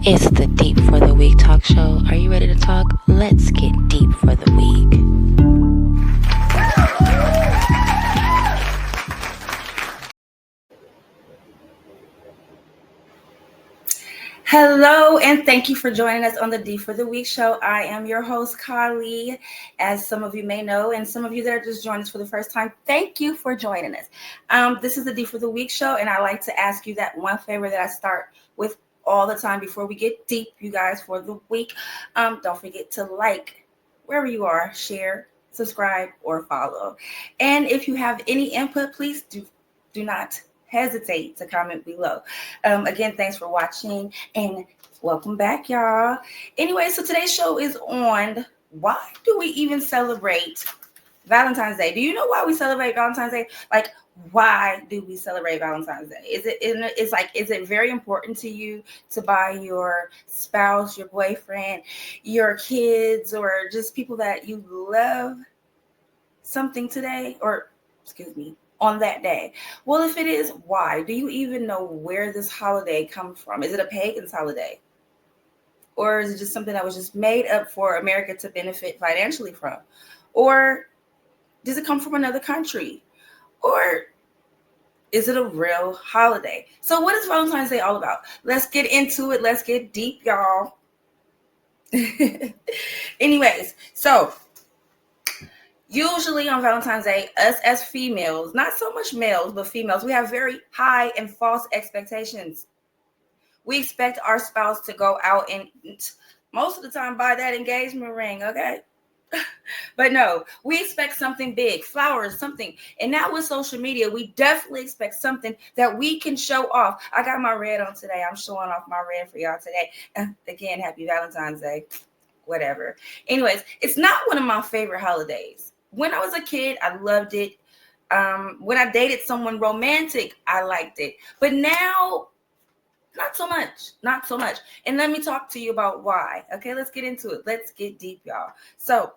It's the Deep for the Week talk show. Are you ready to talk? Let's get deep for the week. Hello, and thank you for joining us on the D for the Week show. I am your host, Carly, as some of you may know, and some of you that are just joining us for the first time, thank you for joining us. This is the D for the Week show, and I like to ask you that one favor that I start with all the time before we get deep, you guys, for the week. Don't forget to like wherever you are, share, subscribe, or follow. And if you have any input, please do not hesitate to comment below. Again, thanks for watching and welcome back, y'all. Anyway, so today's show is on why do we even celebrate Valentine's Day? Do you know why we celebrate Valentine's Day? Like, why do we celebrate Valentine's Day? Is it very important to you to buy your spouse, your boyfriend, your kids, or just people that you love something today? Or excuse me, on that day? Well, if it is, why? Do you even know where this holiday comes from? Is it a pagan's holiday? Or is it just something that was just made up for America to benefit financially from? Or does it come from another country? Or is it a real holiday? So what is Valentine's Day all about? Let's get into it. Let's get deep, y'all. Anyways, so usually on Valentine's Day, us as females, not so much males, but females, we have very high and false expectations. We expect our spouse to go out and most of the time buy that engagement ring, okay? But no, we expect something big, flowers, something. And now with social media, we definitely expect something that we can show off. I got my red on today. I'm showing off my red for y'all today. Again, happy Valentine's Day. Whatever. Anyways, it's not one of my favorite holidays. When I was a kid, I loved it. When I dated someone romantic, I liked it. But now, not so much. Not so much. And let me talk to you about why. Okay, let's get into it. Let's get deep, y'all. So,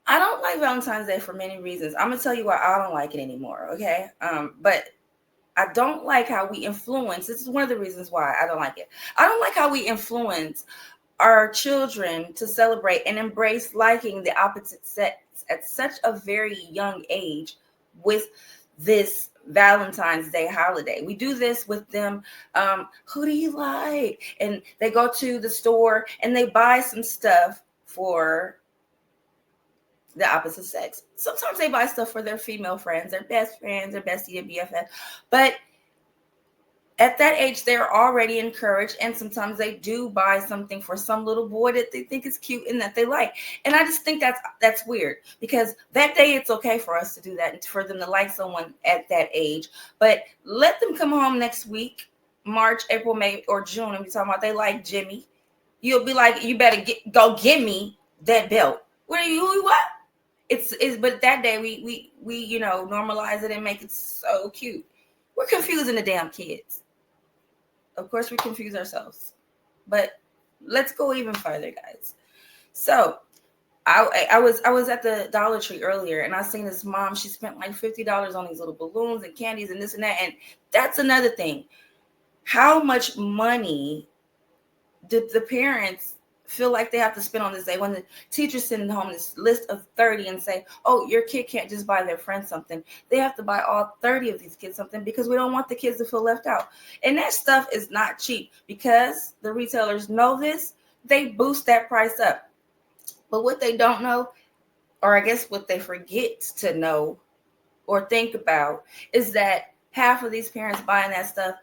I don't like Valentine's Day for many reasons. I'm gonna tell you why I don't like it anymore. Okay, but I don't like how we influence. This is one of the reasons why I don't like it. I don't like how we influence our children to celebrate and embrace liking the opposite sex at such a very young age with this Valentine's Day holiday. We do this with them. Who do you like? And they go to the store and they buy some stuff for the opposite sex. Sometimes they buy stuff for their female friends, their best friends, their bestie, and BFF. But at that age, they're already encouraged, and sometimes they do buy something for some little boy that they think is cute and that they like. And I just think that's weird, because that day it's okay for us to do that and for them to like someone at that age. But let them come home next week, March, April, May, or June, and be talking about they like Jimmy. You'll be like, you better go give me that belt. What? It's but that day we normalize it and make it so cute. We're confusing the damn kids. Of course, we confuse ourselves, but let's go even further, guys. So I was at the Dollar Tree earlier, and I seen this mom. She spent like $50 on these little balloons and candies and this and that. And that's another thing. How much money did the parents feel like they have to spend on this day when the teacher's sending home this list of 30 and say, oh, your kid can't just buy their friend something. They have to buy all 30 of these kids something because we don't want the kids to feel left out. And that stuff is not cheap, because the retailers know this. They boost that price up. But what they don't know, or I guess what they forget to know or think about, is that half of these parents buying that stuff,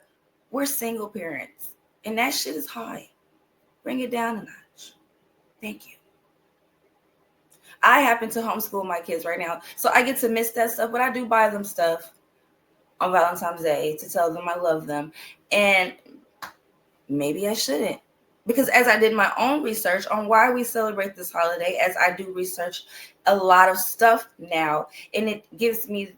we're single parents. And that shit is high. Bring it down a notch. Thank you. I happen to homeschool my kids right now, so I get to miss that stuff, but I do buy them stuff on Valentine's Day to tell them I love them. And maybe I shouldn't, because as I did my own research on why we celebrate this holiday, as I do research a lot of stuff now, and it gives me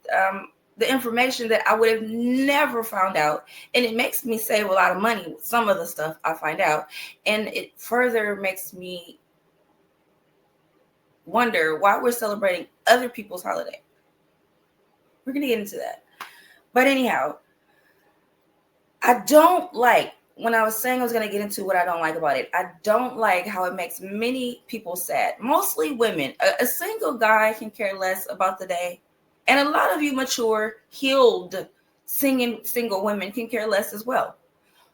the information that I would have never found out. And it makes me save a lot of money with some of the stuff I find out. And it further makes me wonder why we're celebrating other people's holiday. We're going to get into that. But anyhow, I don't like when I was saying I was going to get into what I don't like about it, I don't like how it makes many people sad, mostly women. A single guy can care less about the day. And a lot of you mature, healed, singing single women can care less as well.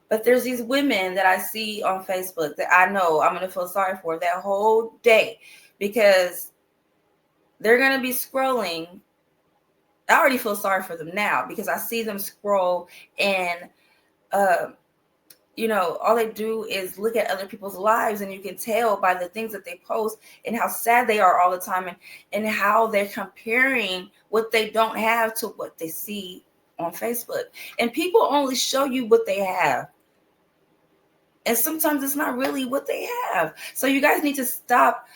But there's these women that I see on Facebook that I know I'm going to feel sorry for that whole day because they're going to be scrolling. I already feel sorry for them now because I see them scroll and, all they do is look at other people's lives, and you can tell by the things that they post and how sad they are all the time, and how they're comparing what they don't have to what they see on Facebook. And people only show you what they have. And sometimes it's not really what they have. So you guys need to stop,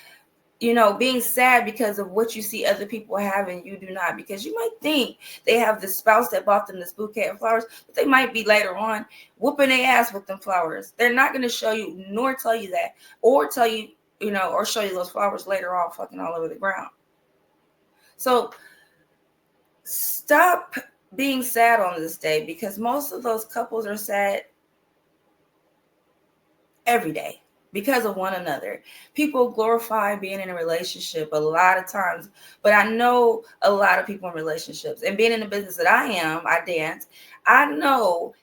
being sad because of what you see other people have and you do not. Because you might think they have this spouse that bought them this bouquet of flowers, but they might be later on whooping their ass with them flowers. They're not going to show you nor tell you that, or tell you, or show you those flowers later on fucking all over the ground. So stop being sad on this day, because most of those couples are sad every day because of one another. People glorify being in a relationship a lot of times, but I know a lot of people in relationships, and being in the business that I am, I dance. I know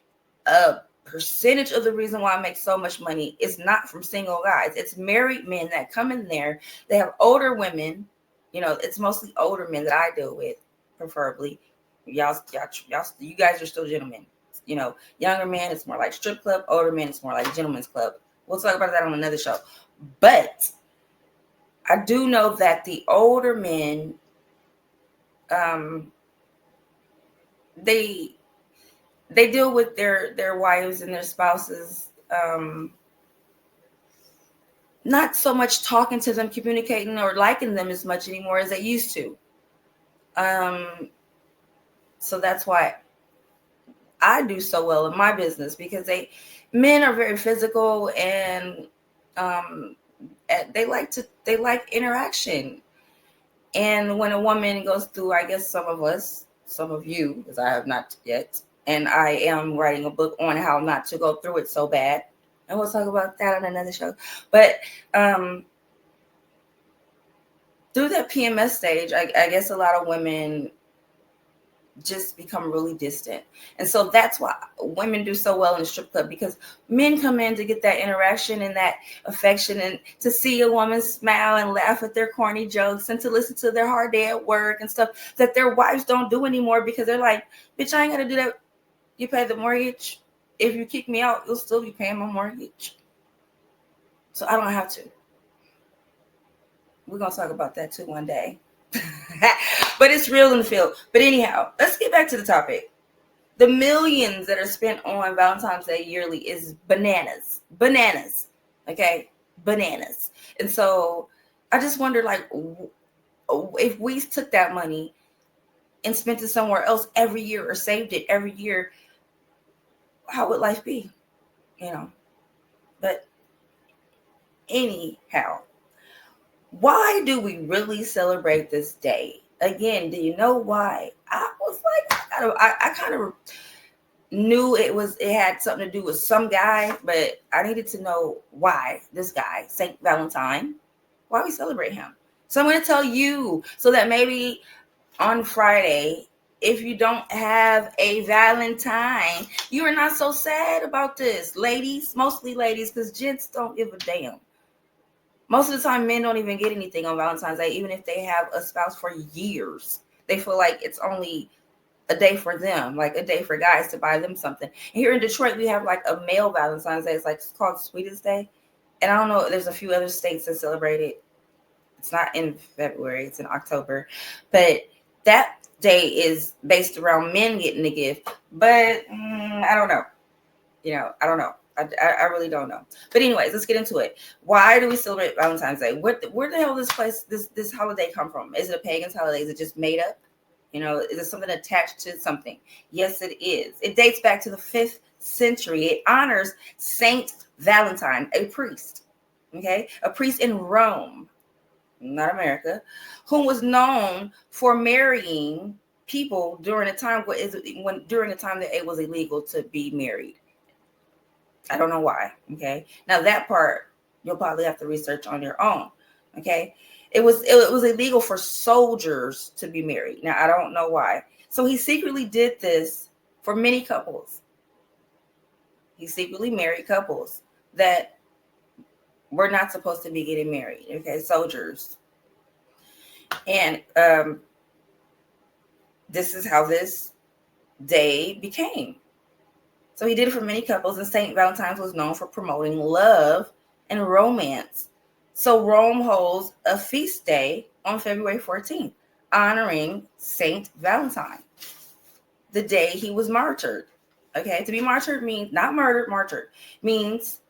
a percentage of the reason why I make so much money is not from single guys. It's married men that come in there. They have older women. It's mostly older men that I deal with, preferably. You guys are still gentlemen. Younger men, it's more like strip club. Older men, it's more like gentlemen's club. We'll talk about that on another show. But I do know that the older men, they deal with their wives and their spouses, not so much talking to them, communicating, or liking them as much anymore as they used to. So that's why I do so well in my business, because men are very physical, and they like interaction. And when a woman goes through, I guess some of you, because I have not yet, and I am writing a book on how not to go through it so bad, and we'll talk about that on another show. But through that PMS stage, I guess a lot of women just become really distant. And so that's why women do so well in the strip club, because men come in to get that interaction and that affection, and to see a woman smile and laugh at their corny jokes, and to listen to their hard day at work and stuff that their wives don't do anymore, because they're like, bitch, I ain't gotta do that. You pay the mortgage. If you kick me out, you'll still be paying my mortgage. So I don't have to. We're gonna talk about that too one day. But it's real in the field. But anyhow, let's get back to the topic. The millions that are spent on Valentine's Day yearly is bananas. Okay? Bananas. And so I just wonder, like, if we took that money and spent it somewhere else every year, or saved it every year, how would life be? But anyhow, why do we really celebrate this day? Again, do you know why? I was like, I kind of knew it had something to do with some guy, but I needed to know why this guy, Saint Valentine, why we celebrate him. So I'm going to tell you, so that maybe on Friday, if you don't have a Valentine, you are not so sad about this. Ladies, mostly ladies, because gents don't give a damn. Most of the time, men don't even get anything on Valentine's Day, even if they have a spouse for years. They feel like it's only a day for them, like a day for guys to buy them something. And here in Detroit, we have like a male Valentine's Day. It's called Sweetest Day. And I don't know, there's a few other states that celebrate it. It's not in February, it's in October. But that day is based around men getting a gift. But I don't know. I don't know. I really don't know. But anyways, let's get into it. Why do we celebrate Valentine's Day? Where the hell this holiday come from? Is it a pagan's holiday? Is it just made up? Is it something attached to something? Yes, it is. It dates back to the 5th century. It honors Saint Valentine, a priest. Okay, a priest in Rome, not America, who was known for marrying people during a time that it was illegal to be married. I don't know why. Okay. Now that part you'll probably have to research on your own. Okay. It was illegal for soldiers to be married. Now I don't know why. So he secretly did this for many couples. He secretly married couples that were not supposed to be getting married. Okay, soldiers. And this is how this day became. So he did it for many couples, and St. Valentine's was known for promoting love and romance. So Rome holds a feast day on February 14th, honoring St. Valentine, the day he was martyred. Okay, to be martyred means not murdered, martyred means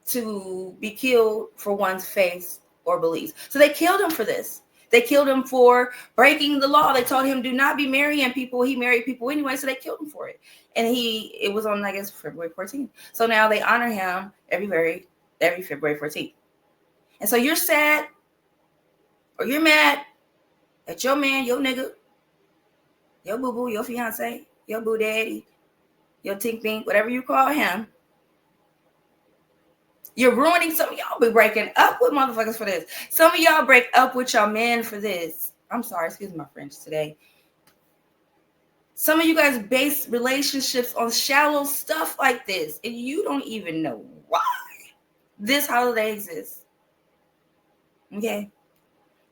to be killed for one's faith or beliefs. So they killed him for this. They killed him for breaking the law. They told him do not be marrying people. He married people anyway, so they killed him for it. And it was on, I guess, February 14th. So now they honor him every February 14th. And so you're sad or you're mad at your man, your nigga, your boo-boo, your fiance, your boo daddy, your tink pink, whatever you call him. You're ruining. Some of y'all be breaking up with motherfuckers for this. Some of y'all break up with your men for this. I'm sorry, excuse my French today. Some of you guys base relationships on shallow stuff like this, and you don't even know why this holiday exists. Okay?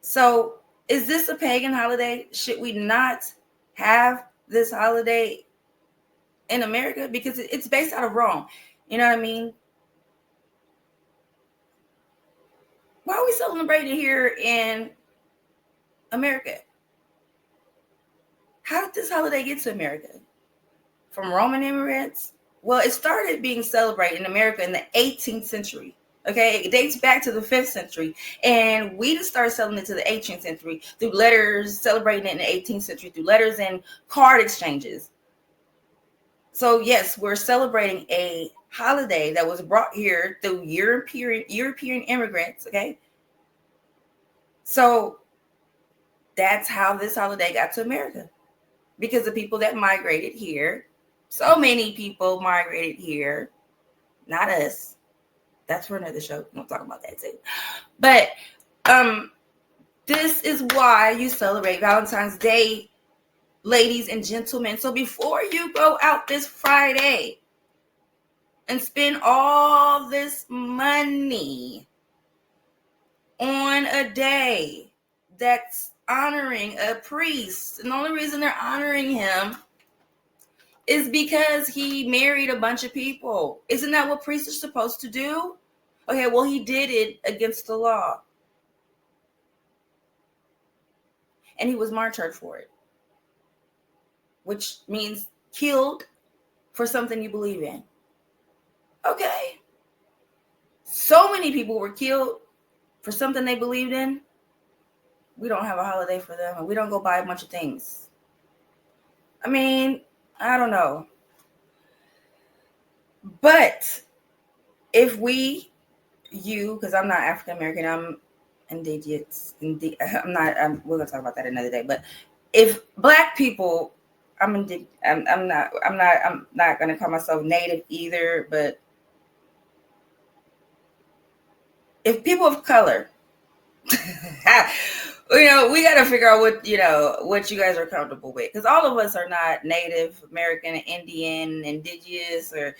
So, is this a pagan holiday? Should we not have this holiday in America? Because it's based out of Rome. You know what I mean? Why are we celebrating here in America? How did this holiday get to America? From Roman immigrants? Well, it started being celebrated in America in the 18th century. Okay, it dates back to the 5th century. And we just started selling it to the 18th century through letters, celebrating it in the 18th century through letters and card exchanges. So, yes, we're celebrating a holiday that was brought here through European immigrants. Okay, so that's how this holiday got to America. Because the people that migrated here, so many people migrated here, not us. That's for another show. We'll talk about that too. But this is why you celebrate Valentine's Day, ladies and gentlemen. So before you go out this Friday and spend all this money on a day that's honoring a priest, and the only reason they're honoring him is because he married a bunch of people. Isn't that what priests are supposed to do? Okay, well, he did it against the law. And he was martyred for it, which means killed for something you believe in. Okay. So many people were killed for something they believed in. We don't have a holiday for them, and we don't go buy a bunch of things. I mean, I don't know. But if because I'm not African American, I'm indigenous. We're gonna talk about that another day. But if Black people, I'm not gonna call myself Native either. But if people of color, we got to figure out what you guys are comfortable with, because all of us are not Native American, Indian, indigenous, or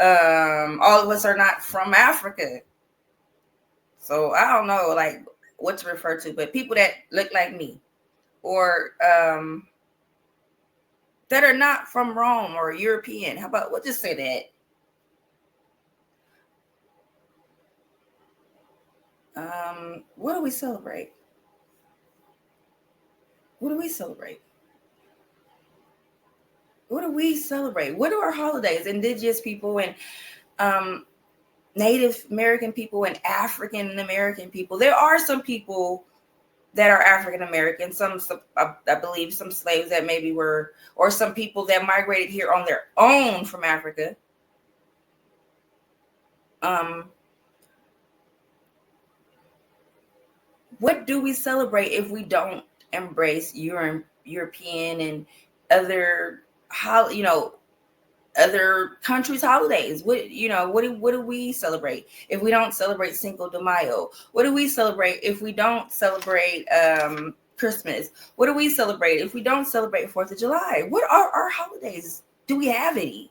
all of us are not from Africa. So I don't know like what to refer to, but people that look like me, or that are not from Rome or European. How about we'll just say that. What do we celebrate? What do we celebrate? What do we celebrate? What are our holidays? Indigenous people and Native American people and African American people. There are some people that are African American, some I believe some slaves that maybe were, or some people that migrated here on their own from Africa. What do we celebrate if we don't embrace European and other other countries' holidays. What do we celebrate if we don't celebrate Cinco de Mayo? What do we celebrate if we don't celebrate Christmas? What do we celebrate if we don't celebrate 4th of July? What are our holidays? Do we have any?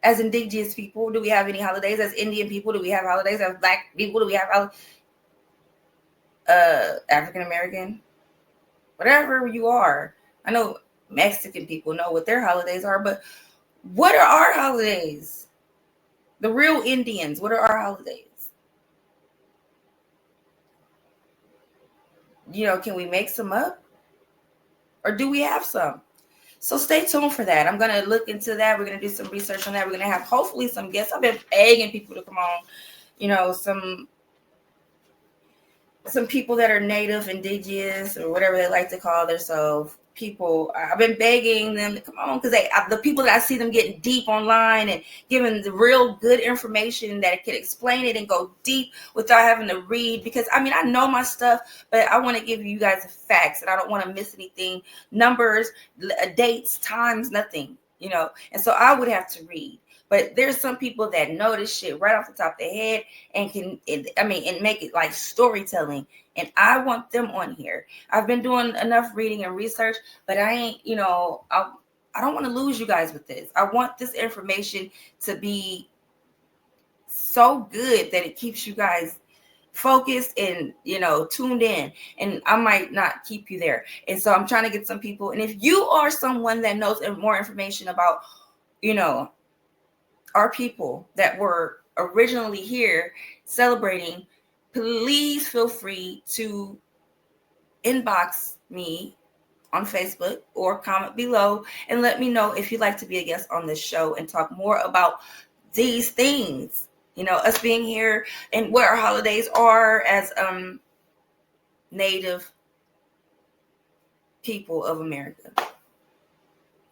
As indigenous people, do we have any holidays? As Indian people, do we have holidays? As Black people, do we have African American? Whatever you are. I know Mexican people know what their holidays are, but what are our holidays? The real Indians, what are our holidays? Can we make some up? Or do we have some? So stay tuned for that. I'm going to look into that. We're going to do some research on that. We're going to have hopefully some guests. I've been begging people to come on, some people that are native, indigenous, or whatever they like to call themselves. People, I've been begging them to come on because the people that I see them getting deep online and giving the real good information that can explain it and go deep without having to read. Because I know my stuff, but I want to give you guys the facts and I don't want to miss anything, numbers, dates, times, nothing, And so I would have to read. But there's some people that know this shit right off the top of their head and and make it like storytelling. And I want them on here. I've been doing enough reading and research, but I ain't, I don't want to lose you guys with this. I want this information to be so good that it keeps you guys focused and, tuned in. And I might not keep you there. And so I'm trying to get some people. And if you are someone that knows more information about, our people that were originally here celebrating, please feel free to inbox me on Facebook or comment below and let me know if you'd like to be a guest on this show and talk more about these things, us being here and what our holidays are as Native people of America.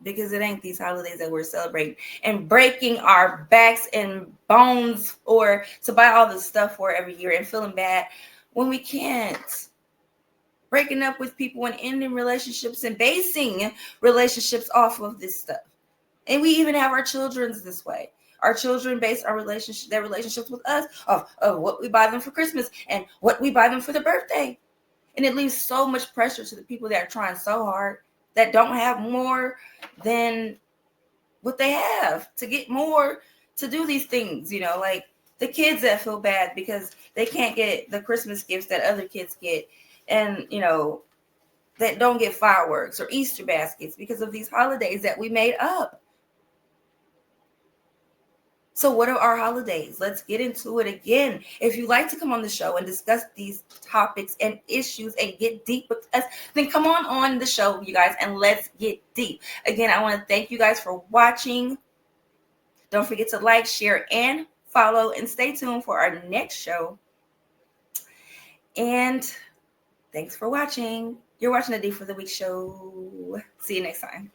Because it ain't these holidays that we're celebrating and breaking our backs and bones or to buy all this stuff for every year and feeling bad when we can't. Breaking up with people and ending relationships and basing relationships off of this stuff. And we even have our children's this way. Our children base their relationships with us of what we buy them for Christmas and what we buy them for their birthday. And it leaves so much pressure to the people that are trying so hard that don't have more than what they have to get more to do these things, like the kids that feel bad because they can't get the Christmas gifts that other kids get and, that don't get fireworks or Easter baskets because of these holidays that we made up. So what are our holidays? Let's get into it again. If you'd like to come on the show and discuss these topics and issues and get deep with us, then come on the show, you guys, and let's get deep. Again, I want to thank you guys for watching. Don't forget to like, share, and follow, and stay tuned for our next show. And thanks for watching. You're watching the Deep for the Week show. See you next time.